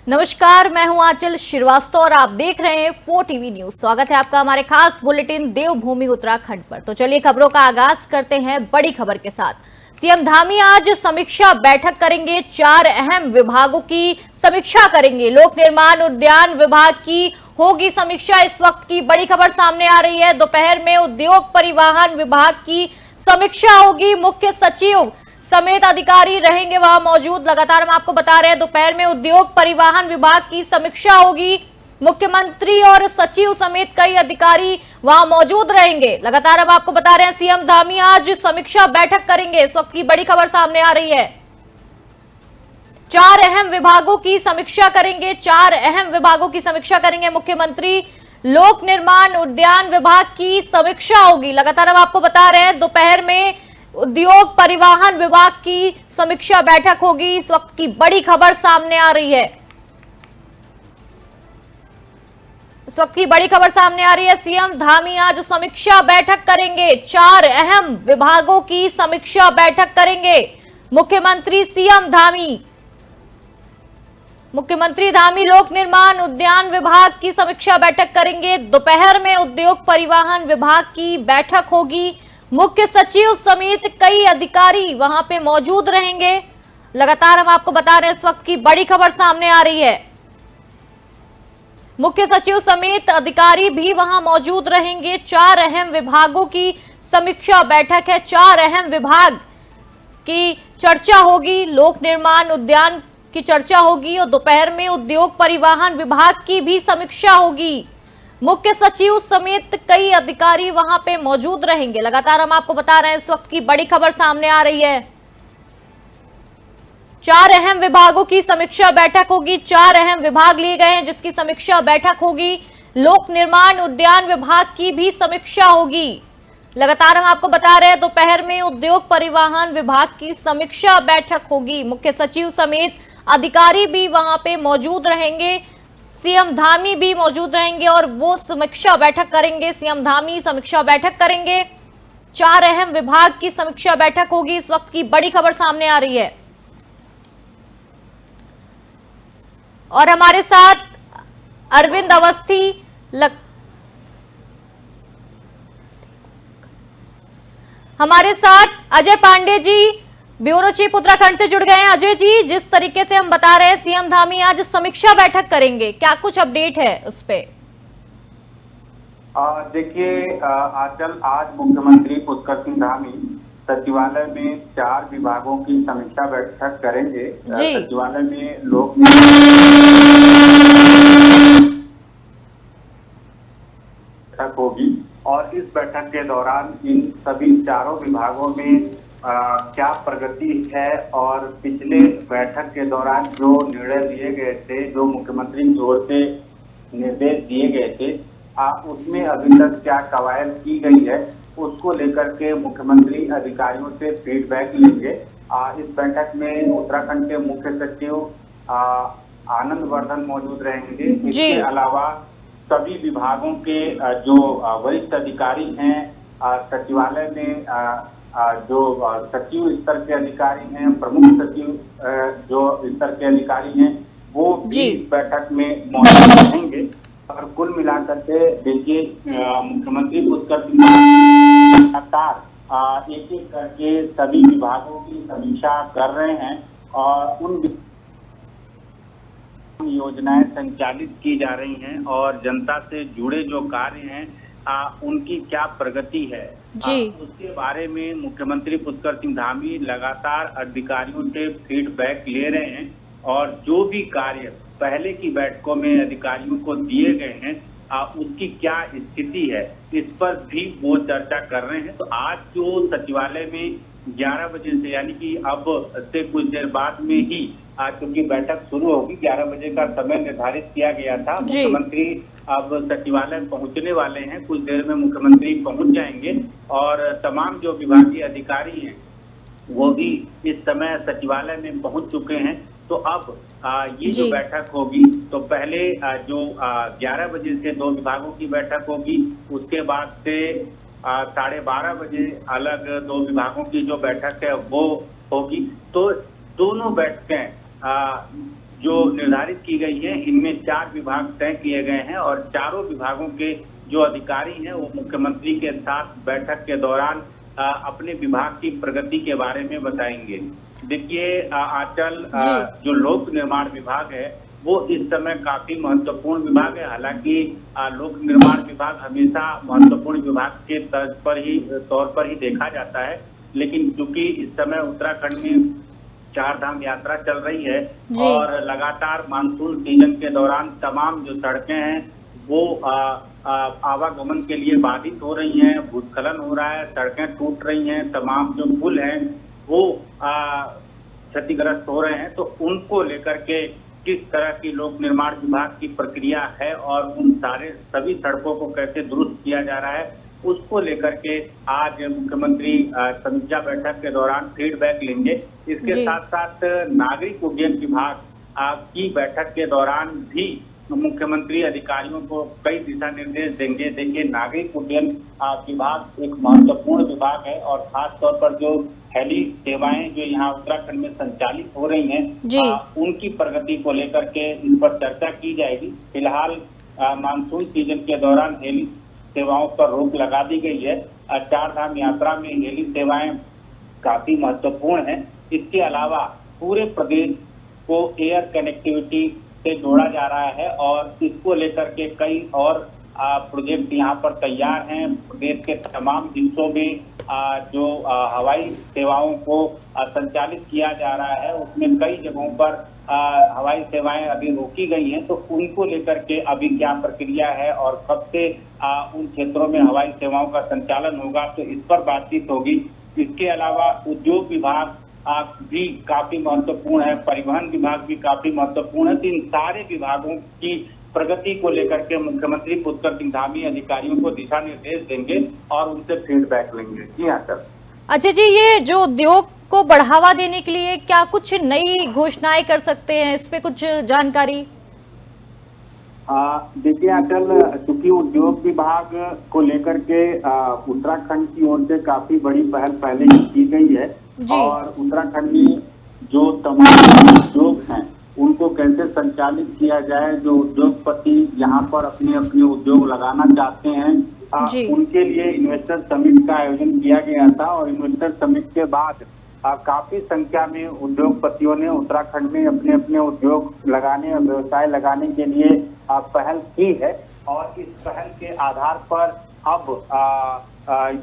नमस्कार, मैं हूं आंचल श्रीवास्तव और आप देख रहे हैं 4 टीवी न्यूज। स्वागत है आपका हमारे खास बुलेटिन देवभूमि उत्तराखंड पर। तो चलिए खबरों का आगाज करते हैं बड़ी खबर के साथ। सीएम धामी आज समीक्षा बैठक करेंगे, 4 अहम विभागों की समीक्षा करेंगे। लोक निर्माण उद्यान विभाग की होगी समीक्षा। इस वक्त की बड़ी खबर सामने आ रही है। दोपहर में उद्योग परिवहन विभाग की समीक्षा होगी। मुख्य सचिव समेत अधिकारी रहेंगे वहां मौजूद। लगातार हम आपको बता रहे हैं दोपहर में उद्योग परिवहन विभाग की समीक्षा होगी। मुख्यमंत्री और सचिव समेत कई अधिकारी वहां मौजूद रहेंगे। लगातार हम आपको बता रहे हैं सीएम धामी आज समीक्षा बैठक करेंगे। इस वक्त की बड़ी खबर सामने आ रही है। 4 अहम विभागों की समीक्षा करेंगे, 4 अहम विभागों की समीक्षा करेंगे मुख्यमंत्री। लोक निर्माण उद्यान विभाग की समीक्षा होगी। लगातार हम आपको बता रहे हैं दोपहर में उद्योग परिवहन विभाग की समीक्षा बैठक होगी। इस वक्त की बड़ी खबर सामने आ रही है। इस वक्त की बड़ी खबर सामने आ रही है। सीएम धामी आज समीक्षा बैठक करेंगे, 4 अहम विभागों की समीक्षा बैठक करेंगे मुख्यमंत्री सीएम धामी। मुख्यमंत्री धामी लोक निर्माण उद्यान विभाग की समीक्षा बैठक करेंगे। दोपहर में उद्योग परिवहन विभाग की बैठक होगी। मुख्य सचिव समेत कई अधिकारी वहां पे मौजूद रहेंगे। लगातार हम आपको बता रहे हैं इस वक्त की बड़ी खबर सामने आ रही है। मुख्य सचिव समेत अधिकारी भी वहां मौजूद रहेंगे। 4 अहम विभागों की समीक्षा बैठक है, 4 अहम विभाग की चर्चा होगी। लोक निर्माण उद्यान की चर्चा होगी और दोपहर में उद्योग परिवहन विभाग की भी समीक्षा होगी। मुख्य सचिव समेत कई अधिकारी वहां पे मौजूद रहेंगे। लगातार हम आपको बता रहे हैं इस वक्त की बड़ी खबर सामने आ रही है। 4 अहम विभागों की समीक्षा बैठक होगी। 4 अहम विभाग लिए गए हैं जिसकी समीक्षा बैठक होगी। लोक निर्माण उद्यान विभाग की भी समीक्षा होगी। लगातार हम आपको बता रहे हैं दोपहर में उद्योग परिवहन विभाग की समीक्षा बैठक होगी। मुख्य सचिव समेत अधिकारी भी वहां पे मौजूद रहेंगे। सीएम धामी भी मौजूद रहेंगे और वो समीक्षा बैठक करेंगे। सीएम धामी समीक्षा बैठक करेंगे। 4 अहम विभाग की समीक्षा बैठक होगी। इस वक्त की बड़ी खबर सामने आ रही है और हमारे साथ अरविंद अवस्थी हमारे साथ अजय पांडे जी ब्यूरो चीफ उत्तराखंड से जुड़ गए हैं। अजय जी, जिस तरीके से हम बता रहे हैं सीएम धामी आज समीक्षा बैठक करेंगे, क्या कुछ अपडेट है उस पे? देखिए आंचल, आज मुख्यमंत्री पुष्कर सिंह धामी सचिवालय में 4 विभागों की समीक्षा बैठक करेंगे। सचिवालय में लोक बैठक होगी और इस बैठक के दौरान इन सभी 4 विभागों में क्या प्रगति है और पिछले बैठक के दौरान जो निर्णय लिए गए थे, जो मुख्यमंत्री की ओर से निर्देश दिए गए थे, उसमें अभी तक क्या कवायद की गई है, उसको लेकर के मुख्यमंत्री अधिकारियों से फीडबैक लेंगे। इस बैठक में उत्तराखंड के मुख्य सचिव आनंद वर्धन मौजूद रहेंगे। इसके अलावा सभी विभागों के जो वरिष्ठ अधिकारी हैं, सचिवालय में जो सचिव स्तर के अधिकारी हैं, प्रमुख सचिव जो स्तर के अधिकारी हैं, वो भी बैठक में मौजूद रहेंगे। और कुल मिलाकर के देखिए मुख्यमंत्री पुष्कर सिंह लगातार एक-एक करके सभी विभागों की समीक्षा कर रहे हैं और उन योजनाएं संचालित की जा रही हैं और जनता से जुड़े जो कार्य हैं उनकी क्या प्रगति है उसके बारे में मुख्यमंत्री पुष्कर सिंह धामी लगातार अधिकारियों से फीडबैक ले रहे हैं और जो भी कार्य पहले की बैठकों में अधिकारियों को दिए गए हैं उसकी क्या स्थिति है, इस पर भी वो चर्चा कर रहे हैं। तो आज जो सचिवालय में 11 बजे से, यानी कि अब से कुछ देर बाद में ही क्योंकि बैठक शुरू होगी, 11 बजे का समय निर्धारित किया गया था। मुख्यमंत्री अब सचिवालय पहुंचने वाले हैं, कुछ देर में मुख्यमंत्री पहुंच जाएंगे और तमाम जो विभागीय अधिकारी हैं वो भी इस समय सचिवालय में पहुंच चुके हैं। तो अब ये जो बैठक होगी तो पहले जो 11 बजे से 2 विभागों की बैठक होगी, उसके बाद से 12:30 बजे अलग 2 विभागों की जो बैठक है वो होगी। तो दोनों बैठकें जो निर्धारित की गई है, इनमें 4 विभाग तय किए गए हैं और चारों विभागों के जो अधिकारी हैं वो मुख्यमंत्री के साथ बैठक के दौरान अपने विभाग की प्रगति के बारे में बताएंगे। देखिए आंचल, जो लोक निर्माण विभाग है वो इस समय काफी महत्वपूर्ण विभाग है। हालांकि लोक निर्माण विभाग हमेशा महत्वपूर्ण विभाग के तौर पर ही देखा जाता है, लेकिन चूंकि इस समय उत्तराखंड में 4 धाम यात्रा चल रही है और लगातार मानसून सीजन के दौरान तमाम जो सड़कें हैं वो आवागमन के लिए बाधित हो रही हैं, भूस्खलन हो रहा है, सड़कें टूट रही हैं, तमाम जो पुल हैं वो क्षतिग्रस्त हो रहे हैं। तो उनको लेकर के किस तरह की लोक निर्माण विभाग की प्रक्रिया है और उन सभी सड़कों को कैसे दुरुस्त किया जा रहा है, उसको लेकर के आज मुख्यमंत्री समीक्षा बैठक के दौरान फीडबैक लेंगे। इसके साथ साथ नागरिक उड्डयन विभाग की बैठक के दौरान भी मुख्यमंत्री अधिकारियों को कई दिशा निर्देश देंगे। देखिए, नागरिक उड्डयन विभाग एक महत्वपूर्ण विभाग है और खास तौर पर जो हेली सेवाएं जो यहाँ उत्तराखंड में संचालित हो रही हैं, उनकी प्रगति को लेकर के इन पर चर्चा की जाएगी। फिलहाल मानसून सीजन के दौरान हेली सेवाओं पर रोक लगा दी गई है। 4 धाम यात्रा में हेली सेवाएं काफी महत्वपूर्ण है। इसके अलावा पूरे प्रदेश को एयर कनेक्टिविटी से जोड़ा जा रहा है और इसको लेकर के कई और प्रोजेक्ट यहाँ पर तैयार हैं। प्रदेश के तमाम हिस्सों में जो हवाई सेवाओं को संचालित किया जा रहा है, उसमें कई जगहों पर हवाई सेवाएं अभी रोकी गई हैं। तो उनको लेकर के अभी क्या प्रक्रिया है और कब से उन क्षेत्रों में हवाई सेवाओं का संचालन होगा, तो इस पर बातचीत होगी। इसके अलावा उद्योग विभाग भी काफी महत्वपूर्ण है, परिवहन विभाग भी काफी महत्वपूर्ण है। तो इन सारे विभागों की प्रगति को लेकर के मुख्यमंत्री पुष्कर सिंह धामी अधिकारियों को दिशा निर्देश देंगे और उनसे फीडबैक लेंगे। जी हाँ सर। अच्छा जी, ये जो उद्योग को बढ़ावा देने के लिए क्या कुछ नई घोषणाएं कर सकते हैं, इस पे कुछ जानकारी? देखिए आंचल, चूंकि उद्योग विभाग को लेकर के उत्तराखंड की ओर से काफी बड़ी पहल पहले ही की गई है और उत्तराखंड में जो तमाम उद्योग हैं उनको कैसे संचालित किया जाए, जो उद्योगपति यहाँ पर अपने अपने उद्योग लगाना चाहते हैं उनके लिए इन्वेस्टर समिट का आयोजन किया गया था और इन्वेस्टर समिट के बाद काफी संख्या में उद्योगपतियों ने उत्तराखंड में अपने अपने उद्योग लगाने और व्यवसाय लगाने के लिए पहल की है और इस पहल के आधार पर अब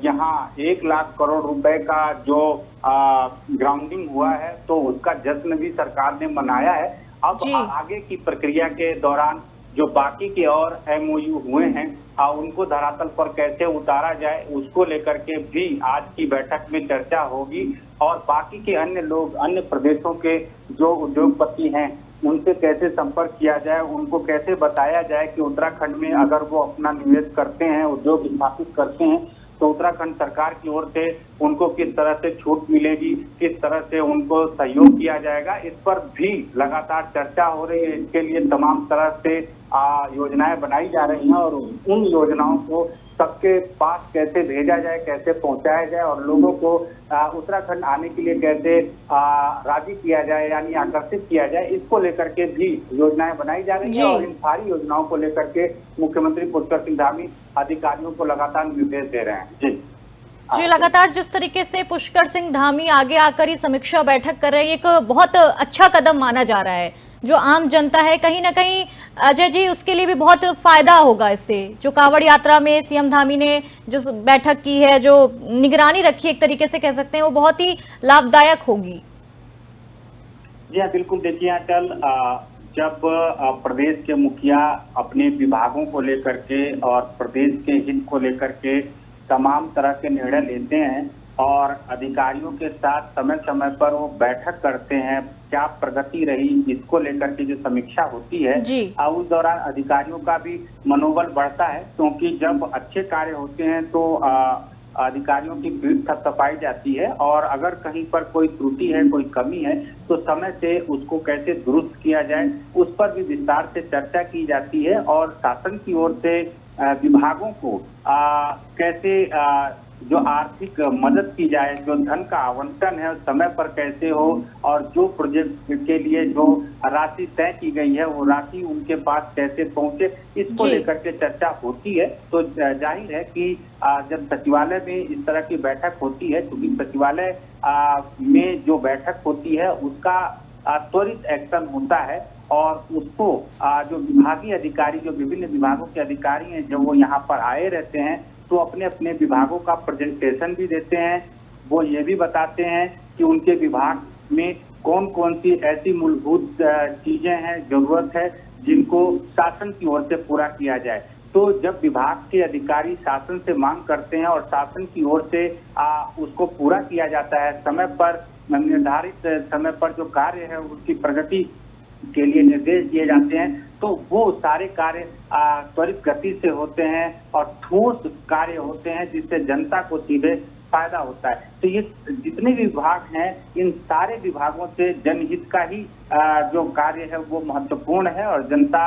यहाँ 1 लाख करोड़ रुपए का जो ग्राउंडिंग हुआ है तो उसका जश्न भी सरकार ने मनाया है। अब आगे की प्रक्रिया के दौरान जो बाकी के और MOU हुए हैं उनको धरातल पर कैसे उतारा जाए, उसको लेकर के भी आज की बैठक में चर्चा होगी और बाकी के अन्य लोग, अन्य प्रदेशों के जो उद्योगपति हैं उनसे कैसे संपर्क किया जाए, उनको कैसे बताया जाए कि उत्तराखंड में अगर वो अपना निवेश करते हैं, उद्योग स्थापित करते हैं तो उत्तराखंड सरकार की ओर से उनको किस तरह से छूट मिलेगी, किस तरह से उनको सहयोग किया जाएगा, इस पर भी लगातार चर्चा हो रही है। इसके लिए तमाम तरह से योजनाएं बनाई जा रही हैं और उन योजनाओं को सबके पास कैसे भेजा जाए, कैसे पहुंचाया जाए और लोगों को उत्तराखंड आने के लिए कैसे राजी किया जाए यानी आकर्षित किया जाए, इसको लेकर के भी योजनाएं बनाई जा रही है और इन सारी योजनाओं को लेकर के मुख्यमंत्री पुष्कर सिंह धामी अधिकारियों को लगातार निर्देश दे रहे हैं। जी, लगातार जिस तरीके से पुष्कर सिंह धामी आगे आकर ही समीक्षा बैठक कर रहे हैं, एक बहुत अच्छा कदम माना जा रहा है। जो आम जनता है कहीं ना कहीं अजय जी, उसके लिए भी बहुत फायदा होगा इससे। जो कांवड़ यात्रा में सीएम धामी ने जो बैठक की है, जो निगरानी रखी एक तरीके से कह सकते हैं, वो बहुत ही लाभदायक होगी। जी हाँ, बिल्कुल। देखिए आंचल, जब प्रदेश के मुखिया अपने विभागों को लेकर के और प्रदेश के हित को लेकर के तमाम तरह के निर्णय लेते हैं और अधिकारियों के साथ समय समय पर वो बैठक करते हैं, क्या प्रगति रही इसको लेकर के जो समीक्षा होती है उस दौरान अधिकारियों का भी मनोबल बढ़ता है, क्योंकि जब अच्छे कार्य होते हैं तो अधिकारियों की पीठ थपथपाई जाती है और अगर कहीं पर कोई त्रुटि है, कोई कमी है तो समय से उसको कैसे दुरुस्त किया जाए उस पर भी विस्तार से चर्चा की जाती है और शासन की ओर से विभागों को कैसे जो आर्थिक मदद की जाए, जो धन का आवंटन है समय पर कैसे हो, और जो प्रोजेक्ट के लिए जो राशि तय की गई है वो राशि उनके पास कैसे पहुंचे, इसको लेकर के चर्चा होती है। तो जाहिर है कि जब सचिवालय में इस तरह की बैठक होती है, क्योंकि सचिवालय में जो बैठक होती है उसका त्वरित एक्शन होता है, और उसको जो विभागीय अधिकारी, जो विभिन्न विभागों के अधिकारी हैं, जब वो यहाँ पर आए रहते हैं तो अपने अपने विभागों का प्रेजेंटेशन भी देते हैं। वो ये भी बताते हैं कि उनके विभाग में कौन कौन सी ऐसी मूलभूत चीजें हैं, जरूरत है, जिनको शासन की ओर से पूरा किया जाए। तो जब विभाग के अधिकारी शासन से मांग करते हैं और शासन की ओर से उसको पूरा किया जाता है, समय पर निर्धारित समय पर जो कार्य है उसकी प्रगति के लिए निर्देश दिए जाते हैं, तो वो सारे कार्य त्वरित गति से होते हैं और ठोस कार्य होते हैं, जिससे जनता को सीधे फायदा होता है। तो ये जितने भी विभाग हैं, इन सारे विभागों से जनहित का ही जो कार्य है वो महत्वपूर्ण है, और जनता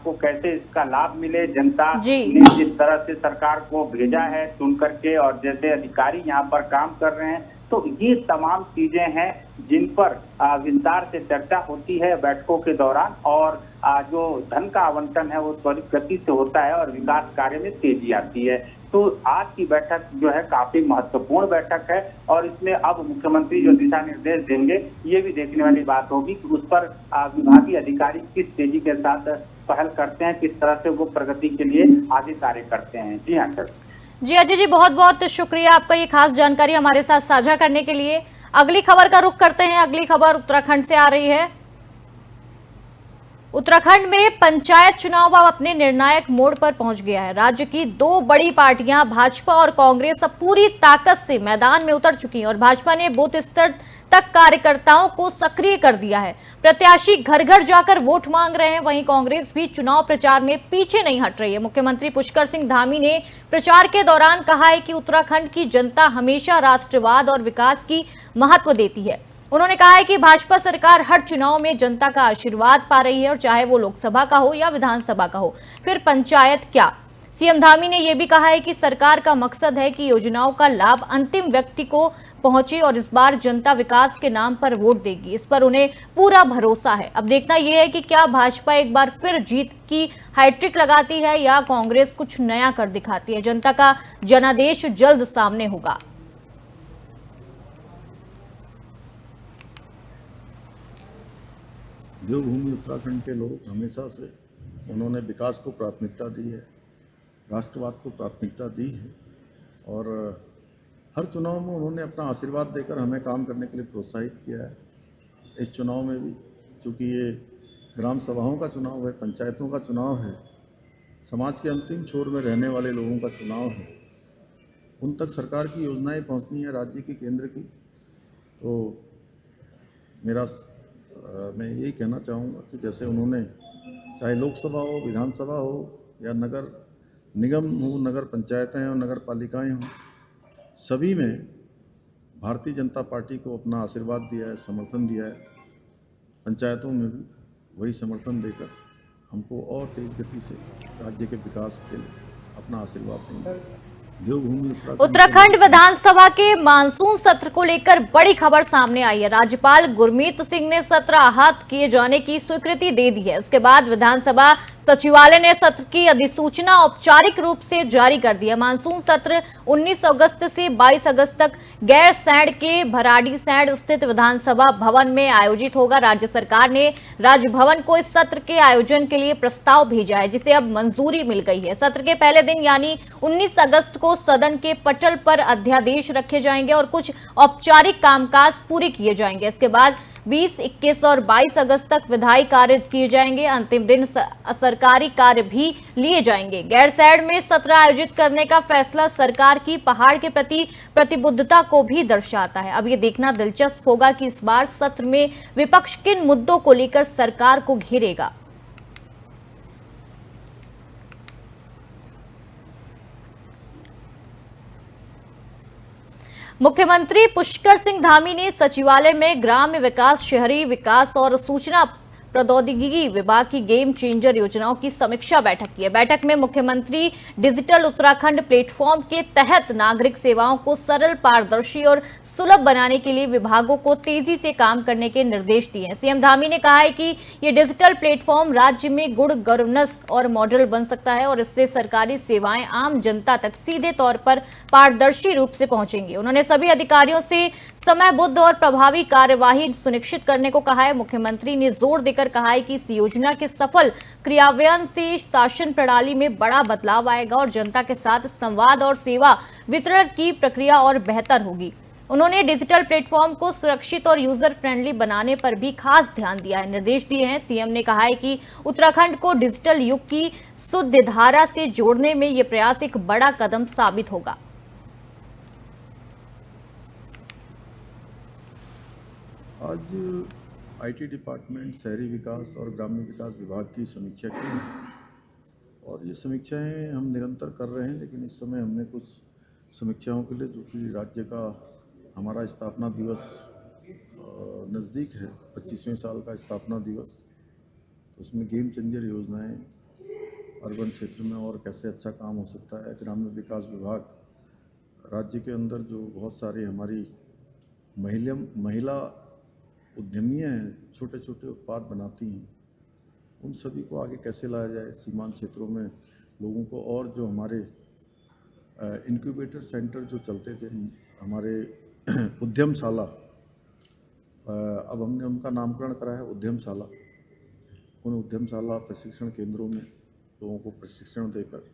को कैसे इसका लाभ मिले, जनता ने जिस तरह से सरकार को भेजा है चुन करके, और जैसे अधिकारी यहाँ पर काम कर रहे हैं, तो ये तमाम चीजें हैं जिन पर विस्तार से चर्चा होती है बैठकों के दौरान, और जो धन का आवंटन है वो त्वरित गति से होता है और विकास कार्य में तेजी आती है। तो आज की बैठक जो है काफी महत्वपूर्ण बैठक है, और इसमें अब मुख्यमंत्री जो दिशा निर्देश देंगे ये भी देखने वाली बात होगी कि उस पर विभागीय अधिकारी किस तेजी के साथ पहल करते हैं, किस तरह से वो प्रगति के लिए आगे कार्य करते हैं। जी हाँ सर। जी अजय जी, बहुत बहुत शुक्रिया आपका ये खास जानकारी हमारे साथ साझा करने के लिए। अगली खबर का रुख करते हैं। अगली खबर उत्तराखंड से आ रही है। उत्तराखंड में पंचायत चुनाव अब अपने निर्णायक मोड़ पर पहुंच गया है। राज्य की दो बड़ी पार्टियां भाजपा और कांग्रेस अब पूरी ताकत से मैदान में उतर चुकी हैं, और भाजपा ने बूथ स्तर तक कार्यकर्ताओं को सक्रिय कर दिया है। प्रत्याशी घर घर जाकर वोट मांग रहे हैं। वहीं कांग्रेस भी चुनाव प्रचार में पीछे नहीं हट रही है। मुख्यमंत्री पुष्कर सिंह धामी ने प्रचार के दौरान कहा है कि उत्तराखंड की जनता हमेशा राष्ट्रवाद और विकास की महत्व देती है। उन्होंने कहा है कि भाजपा सरकार हर चुनाव में जनता का आशीर्वाद पा रही है, और चाहे वो लोकसभा का हो या विधानसभा का हो, फिर पंचायत क्या। सीएम धामी ने यह भी कहा है कि सरकार का मकसद है कि योजनाओं का लाभ अंतिम व्यक्ति को पहुंचे, और इस बार जनता विकास के नाम पर वोट देगी। इस पर उन्हें पूरा भरोसा है। अब देखना यह है कि क्या भाजपा एक बार फिर जीत की हैट्रिक लगाती है या कांग्रेस कुछ नया कर दिखाती है। जनता का जनादेश जल्द सामने होगा। देवभूमि उत्तराखंड के लोग हमेशा से उन्होंने विकास को प्राथमिकता दी है, राष्ट्रवाद को प्राथमिकता दी है, और हर चुनाव में उन्होंने अपना आशीर्वाद देकर हमें काम करने के लिए प्रोत्साहित किया है। इस चुनाव में भी, क्योंकि ये ग्राम सभाओं का चुनाव है, पंचायतों का चुनाव है, समाज के अंतिम छोर में रहने वाले लोगों का चुनाव है, उन तक सरकार की योजनाएं पहुंचनी है, राज्य की, केंद्र की। तो मैं यही कहना चाहूँगा कि जैसे उन्होंने, चाहे लोकसभा हो, विधानसभा हो, या नगर निगम हो, नगर पंचायतें हो, नगर पालिकाएँ हों, सभी में भारतीय जनता पार्टी को अपना आशीर्वाद दिया है, समर्थन दिया है। पंचायतों में भी वही समर्थन देकर हमको और तेज गति से राज्य के विकास के लिए अपना आशीर्वाद देंगे। उत्तराखंड विधानसभा के मानसून सत्र को लेकर बड़ी खबर सामने आई है। राज्यपाल गुरमीत सिंह ने सत्र आहत किए जाने की स्वीकृति दे दी है। इसके बाद विधानसभा सचिवालय ने सत्र की अधिसूचना औपचारिक रूप से जारी कर दी है। मानसून सत्र 19 अगस्त से 22 अगस्त तक गैरसैंण के भराड़ीसैंण स्थित विधानसभा भवन में आयोजित होगा। राज्य सरकार ने राजभवन को इस सत्र के आयोजन के लिए प्रस्ताव भेजा है, जिसे अब मंजूरी मिल गई है। सत्र के पहले दिन यानी 19 अगस्त को सदन के पटल पर अध्यादेश रखे जाएंगे और कुछ औपचारिक कामकाज पूरे किए जाएंगे। इसके बाद 20, 21 और 22 अगस्त तक विधायी कार्य किए जाएंगे। अंतिम दिन सरकारी कार्य भी लिए जाएंगे। गैरसैंण में सत्र आयोजित करने का फैसला सरकार की पहाड़ के प्रति प्रतिबद्धता को भी दर्शाता है। अब ये देखना दिलचस्प होगा कि इस बार सत्र में विपक्ष किन मुद्दों को लेकर सरकार को घेरेगा। मुख्यमंत्री पुष्कर सिंह धामी ने सचिवालय में ग्राम्य विकास, शहरी विकास और सूचना प्रौद्योगिकी विभाग की गेम चेंजर योजनाओं की समीक्षा बैठक की है। बैठक में मुख्यमंत्री डिजिटल उत्तराखंड प्लेटफॉर्म के तहत नागरिक सेवाओं को सरल, पारदर्शी और सुलभ बनाने के लिए विभागों को तेजी से काम करने के निर्देश दिए हैं। सीएम धामी ने कहा है कि ये डिजिटल प्लेटफॉर्म राज्य में गुड गवर्नेंस और मॉडल बन सकता है और इससे सरकारी सेवाएं आम जनता तक सीधे तौर पर पारदर्शी रूप से पहुंचेंगी। उन्होंने सभी अधिकारियों से समयबद्ध और प्रभावी कार्यवाही सुनिश्चित करने को कहा है। मुख्यमंत्री ने जोर देकर कहा है कि इस योजना के सफल क्रियान्वयन से शासन प्रणाली में बड़ा बदलाव आएगा और जनता के साथ संवाद और सेवा वितरण की प्रक्रिया और बेहतर होगी। उन्होंने डिजिटल प्लेटफॉर्म को सुरक्षित और यूजर फ्रेंडली बनाने पर भी खास ध्यान दिया है, निर्देश दिए हैं। सीएम ने कहा है कि उत्तराखंड को डिजिटल युग की शुद्ध धारा से जोड़ने में यह प्रयास एक बड़ा कदम साबित होगा। आज आईटी डिपार्टमेंट, शहरी विकास और ग्रामीण विकास विभाग की समीक्षा की है और ये समीक्षाएं हम निरंतर कर रहे हैं, लेकिन इस समय हमने कुछ समीक्षाओं के लिए, जो कि राज्य का हमारा स्थापना दिवस नज़दीक है, 25वें साल का स्थापना दिवस, तो उसमें गेम चेंजर योजनाएं अर्बन क्षेत्र में और कैसे अच्छा काम हो सकता है। ग्रामीण विकास विभाग राज्य के अंदर जो बहुत सारी हमारी महिला उद्यमियाँ हैं, छोटे छोटे उत्पाद बनाती हैं, उन सभी को आगे कैसे लाया जाए। सीमांत क्षेत्रों में लोगों को, और जो हमारे इंक्यूबेटर सेंटर जो चलते थे हमारे उद्यमशाला, अब हमने उनका नामकरण करा है उद्यमशाला। उन उद्यमशाला प्रशिक्षण केंद्रों में लोगों को प्रशिक्षण देकर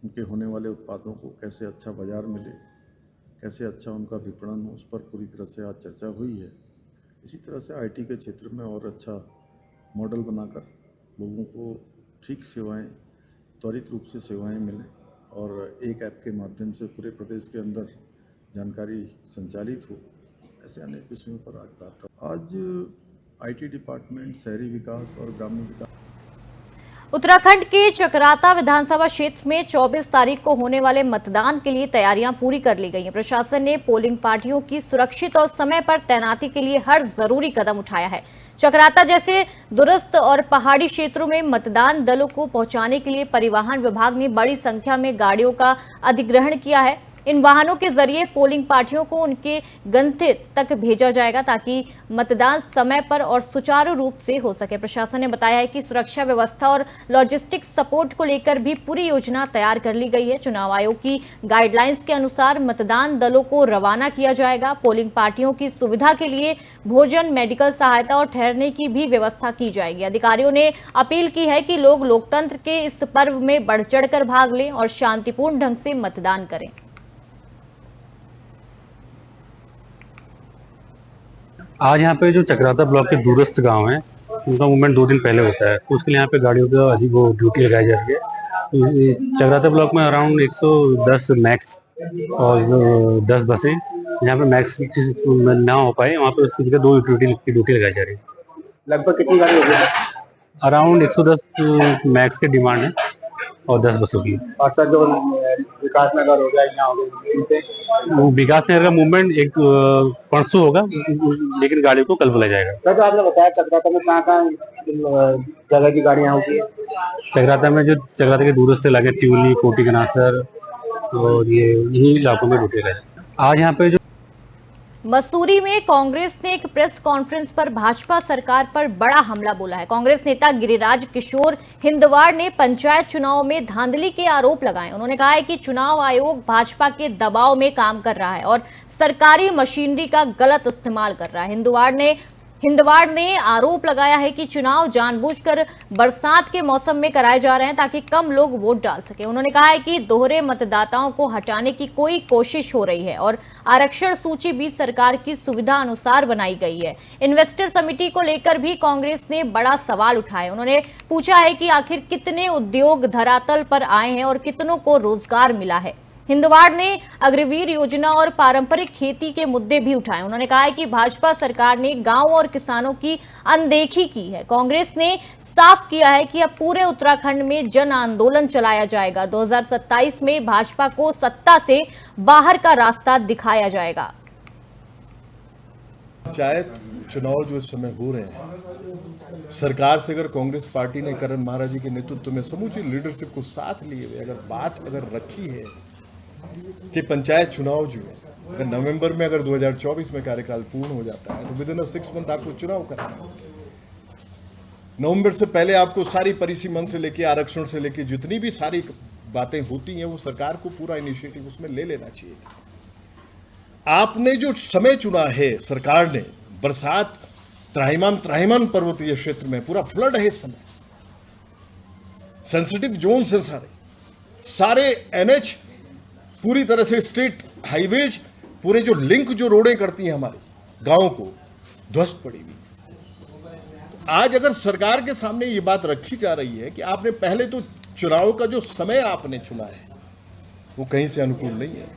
उनके होने वाले उत्पादों को कैसे अच्छा बाज़ार मिले, कैसे अच्छा उनका विपणन हो, उस पर पूरी तरह से आज चर्चा हुई है। इसी तरह से आईटी के क्षेत्र में और अच्छा मॉडल बनाकर लोगों को ठीक सेवाएं, त्वरित रूप से सेवाएं मिलें और एक ऐप के माध्यम से पूरे प्रदेश के अंदर जानकारी संचालित हो, ऐसे अनेक विषयों पर आज बात है। आज आईटी डिपार्टमेंट, शहरी विकास और ग्रामीण विकास उत्तराखंड के चकराता विधानसभा क्षेत्र में 24 तारीख को होने वाले मतदान के लिए तैयारियां पूरी कर ली गई हैं। प्रशासन ने पोलिंग पार्टियों की सुरक्षित और समय पर तैनाती के लिए हर जरूरी कदम उठाया है। चकराता जैसे दूरस्थ और पहाड़ी क्षेत्रों में मतदान दलों को पहुंचाने के लिए परिवहन विभाग ने बड़ी संख्या में गाड़ियों का अधिग्रहण किया है। इन वाहनों के जरिए पोलिंग पार्टियों को उनके गंतव्य तक भेजा जाएगा ताकि मतदान समय पर और सुचारू रूप से हो सके। प्रशासन ने बताया है कि सुरक्षा व्यवस्था और लॉजिस्टिक्स सपोर्ट को लेकर भी पूरी योजना तैयार कर ली गई है। चुनाव आयोग की गाइडलाइंस के अनुसार मतदान दलों को रवाना किया जाएगा। पोलिंग पार्टियों की सुविधा के लिए भोजन, मेडिकल सहायता और ठहरने की भी व्यवस्था की जाएगी। अधिकारियों ने अपील की है कि लोग लोकतंत्र के इस पर्व में बढ़ चढ़कर भाग लें और शांतिपूर्ण ढंग से मतदान करें। आज यहाँ पे जो चकराता ब्लॉक के दूरस्थ गांव हैं, उनका मूवमेंट 2 दिन पहले होता है, तो उसके लिए यहाँ पे गाड़ियों का अजीब वो ड्यूटी लगाई जा रही है। चकराता ब्लॉक में अराउंड 110 मैक्स और 10 बसें, जहाँ पे मैक्स ना हो पाए वहाँ पे उसकी जगह 2 ड्यूटी लगाई जा रही है। लगभग कितनी गाड़ी होगी? अराउंड 110 मैक्स के डिमांड है और 10 बसों की। और सर जो विकास नगर हो गया, यहाँ हो गया, विकास नगर का मूवमेंट एक परसों होगा, लेकिन गाड़ियों को कल बुलाया जाएगा। सर तो आपने बताया चकराता में कहाँ जगह की गाड़ियाँ होगी? चकराता में जो चकराता के दूरस्थ इलाके ट्यूली, कोटी कनासर और ये इन्हीं इलाकों में ड्यूटी लगाई। आज यहाँ पे जो मसूरी में कांग्रेस ने एक प्रेस कॉन्फ्रेंस पर भाजपा सरकार पर बड़ा हमला बोला है। कांग्रेस नेता गिरिराज किशोर हिंदवाड़ ने पंचायत चुनाव में धांधली के आरोप लगाए। उन्होंने कहा है कि चुनाव आयोग भाजपा के दबाव में काम कर रहा है और सरकारी मशीनरी का गलत इस्तेमाल कर रहा है। हिंदवाड़ ने आरोप लगाया है कि चुनाव जानबूझकर बरसात के मौसम में कराए जा रहे हैं ताकि कम लोग वोट डाल सके। उन्होंने कहा है कि दोहरे मतदाताओं को हटाने की कोई कोशिश हो रही है और आरक्षण सूची भी सरकार की सुविधा अनुसार बनाई गई है। इन्वेस्टर समिति को लेकर भी कांग्रेस ने बड़ा सवाल उठाया। उन्होंने पूछा है कि आखिर कितने उद्योग धरातल पर आए हैं और कितनों को रोजगार मिला है। हिंदवाड़ ने अग्रवीर योजना और पारंपरिक खेती के मुद्दे भी उठाए। उन्होंने कहा है कि भाजपा सरकार ने गांव और किसानों की अनदेखी की है। कांग्रेस ने साफ किया है कि अब पूरे उत्तराखंड में जन आंदोलन चलाया जाएगा। 2027 में भाजपा को सत्ता से बाहर का रास्ता दिखाया जाएगा। पंचायत चुनाव जो इस समय हो रहे हैं सरकार से अगर कांग्रेस पार्टी ने करण महाराज जी के नेतृत्व में समूची लीडरशिप को साथ लिए हुए अगर रखी है कि पंचायत चुनाव जो है अगर नवंबर में अगर 2024 में कार्यकाल पूर्ण हो जाता है तो विद इन 6 मंथ आपको चुनाव कराना है। नवंबर से पहले आपको सारी परिसीमन से लेके आरक्षण से लेके जितनी भी सारी बातें होती हैं वो सरकार को पूरा इनिशिएटिव उसमें ले लेना चाहिए था। आपने जो समय चुना है सरकार ने, बरसात त्राहिमाम पर्वतीय क्षेत्र में पूरा फ्लड है इस समय, सेंसिटिव जोन से सारे एनएच पूरी तरह से स्टेट हाईवेज पूरे जो लिंक जो रोडें करती हैं हमारे गांव को ध्वस्त पड़ी हुई। आज अगर सरकार के सामने ये बात रखी जा रही है कि आपने पहले तो चुनाव का जो समय आपने चुना है वो कहीं से अनुकूल नहीं है।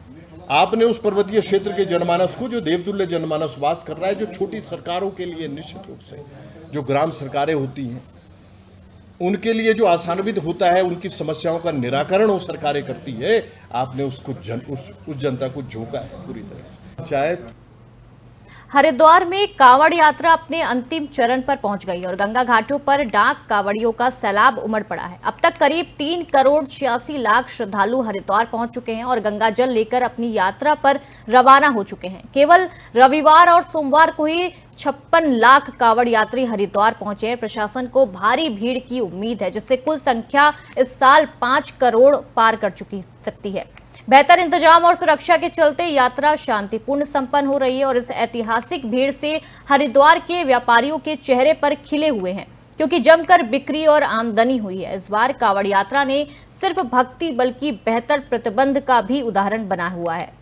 आपने उस पर्वतीय क्षेत्र के जनमानस को, जो देवतुल्य जनमानस वास कर रहा है, जो छोटी सरकारों के लिए निश्चित रूप से जो ग्राम सरकारें होती हैं उनके लिए जो आसान्वित होता है, उनकी समस्याओं का निराकरण वो सरकारें करती है, आपने उसको उस जनता को झोंका है पूरी तरह से। पंचायत हरिद्वार में कांवड़ यात्रा अपने अंतिम चरण पर पहुंच गई और गंगा घाटों पर डाक कांवड़ियों का सैलाब उमड़ पड़ा है। अब तक करीब 3 करोड़ 86 लाख श्रद्धालु हरिद्वार पहुंच चुके हैं और गंगा जल लेकर अपनी यात्रा पर रवाना हो चुके हैं। केवल रविवार और सोमवार को ही 56 लाख कांवड़ यात्री हरिद्वार पहुंचे हैं। प्रशासन को भारी भीड़ की उम्मीद है, जिससे कुल संख्या इस साल 5 करोड़ पार कर सकती है। बेहतर इंतजाम और सुरक्षा के चलते यात्रा शांतिपूर्ण संपन्न हो रही है और इस ऐतिहासिक भीड़ से हरिद्वार के व्यापारियों के चेहरे पर खिले हुए हैं, क्योंकि जमकर बिक्री और आमदनी हुई है। इस बार कांवड़ यात्रा ने सिर्फ भक्ति बल्कि बेहतर प्रबंध का भी उदाहरण बना हुआ है।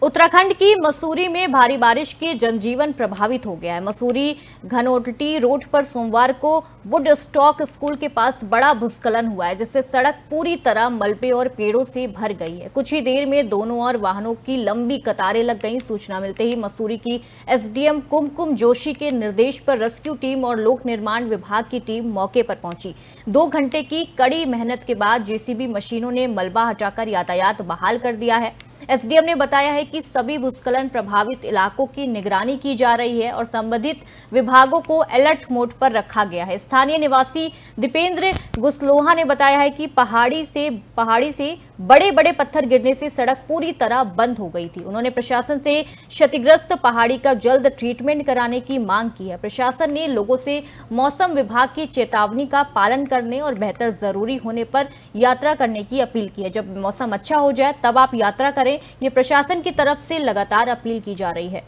उत्तराखंड की मसूरी में भारी बारिश के जनजीवन प्रभावित हो गया है। मसूरी घनोटटी रोड पर सोमवार को वुड स्टॉक स्कूल के पास बड़ा भूस्खलन हुआ है, जिससे सड़क पूरी तरह मलबे और पेड़ों से भर गई है। कुछ ही देर में दोनों ओर वाहनों की लंबी कतारें लग गईं। सूचना मिलते ही मसूरी की एसडीएम कुमकुम जोशी के निर्देश पर रेस्क्यू टीम और लोक निर्माण विभाग की टीम मौके पर पहुंची। 2 घंटे की कड़ी मेहनत के बाद जेसीबी मशीनों ने मलबा हटाकर यातायात बहाल कर दिया है। एसडीएम ने बताया है कि सभी भूस्खलन प्रभावित इलाकों की निगरानी की जा रही है और संबंधित विभागों को अलर्ट मोड पर रखा गया है। स्थानीय निवासी दीपेंद्र गुसलोहा ने बताया है कि पहाड़ी से बड़े बड़े पत्थर गिरने से सड़क पूरी तरह बंद हो गई थी। उन्होंने प्रशासन से क्षतिग्रस्त पहाड़ी का जल्द ट्रीटमेंट कराने की मांग की है। प्रशासन ने लोगों से मौसम विभाग की चेतावनी का पालन करने और बेहतर जरूरी होने पर यात्रा करने की अपील की है। जब मौसम अच्छा हो जाए तब आप यात्रा करें, ये प्रशासन की तरफ से लगातार अपील की जा रही है।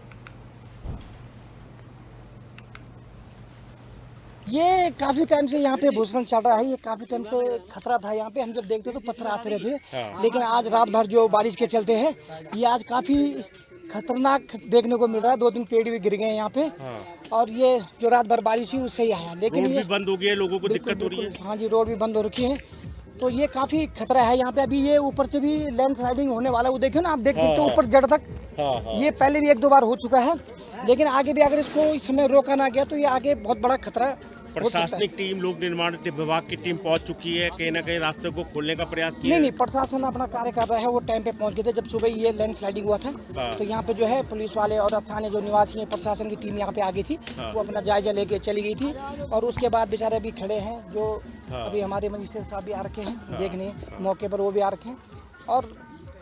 ये काफी टाइम से यहाँ पे भूस्खलन चल रहा है। ये काफी टाइम से खतरा था। यहाँ पे हम जब देखते तो पत्थर आते रहते, लेकिन आज रात भर जो बारिश के चलते हैं ये आज काफी खतरनाक देखने को मिल रहा है। 2-3 पेड़ भी गिर गए यहाँ पे। और ये जो रात भर बारिश हुई उससे ही आया, लेकिन रोड भी बंद हो गया, लोगों को दिक्कत हो रही है। हाँ जी, रोड भी बंद हो रखी है, तो ये काफी खतरा है यहाँ पे। अभी ये ऊपर से भी लैंडस्लाइडिंग होने वाला है, वो देखिए ना, आप देख सकते हो ऊपर जड़ तक। ये पहले भी 1-2 बार हो चुका है, लेकिन आगे भी अगर इसको इस समय रोका ना गया तो ये आगे बहुत बड़ा खतरा। प्रशासनिक टीम, लोक निर्माण विभाग की टीम पहुंच चुकी है, कहीं ना कहीं रास्ते को खोलने का प्रयास किया। नहीं, प्रशासन अपना कार्य कर रहा है। वो टाइम पे पहुंच गए थे जब सुबह ये लैंडस्लाइडिंग हुआ था, तो यहाँ पे जो है पुलिस वाले और स्थानीय जो निवासी हैं, प्रशासन की टीम यहाँ पे आ गई थी। वो अपना जायजा लेके चली गई थी और उसके बाद बेचारे अभी खड़े हैं, जो अभी हमारे मजिस्ट्रेट साहब भी आ रखे हैं देखने मौके पर, वो भी आ रखे हैं। और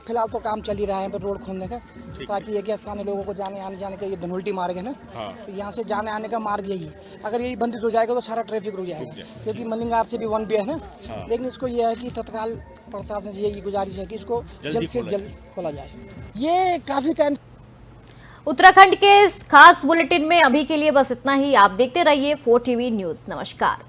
फिलहाल तो काम चल ही रहा है रोड खोलने का, ताकि ये स्थानीय लोगों को आने जाने का, ये धनोल्टी मार्ग है ना, तो यहाँ से जाने आने का मार्ग यही है। अगर यही बंद हो जाएगा तो सारा ट्रैफिक रुक जाएगा, क्योंकि मलिंगार से भी 1 वे है ना। लेकिन इसको ये है कि तत्काल प्रशासन से यही गुजारिश है कि इसको जल्द से जल्द खोला जाए। ये काफी टाइम। उत्तराखंड के इस खास बुलेटिन में अभी के लिए बस इतना ही। आप देखते रहिए 4 TV न्यूज। नमस्कार।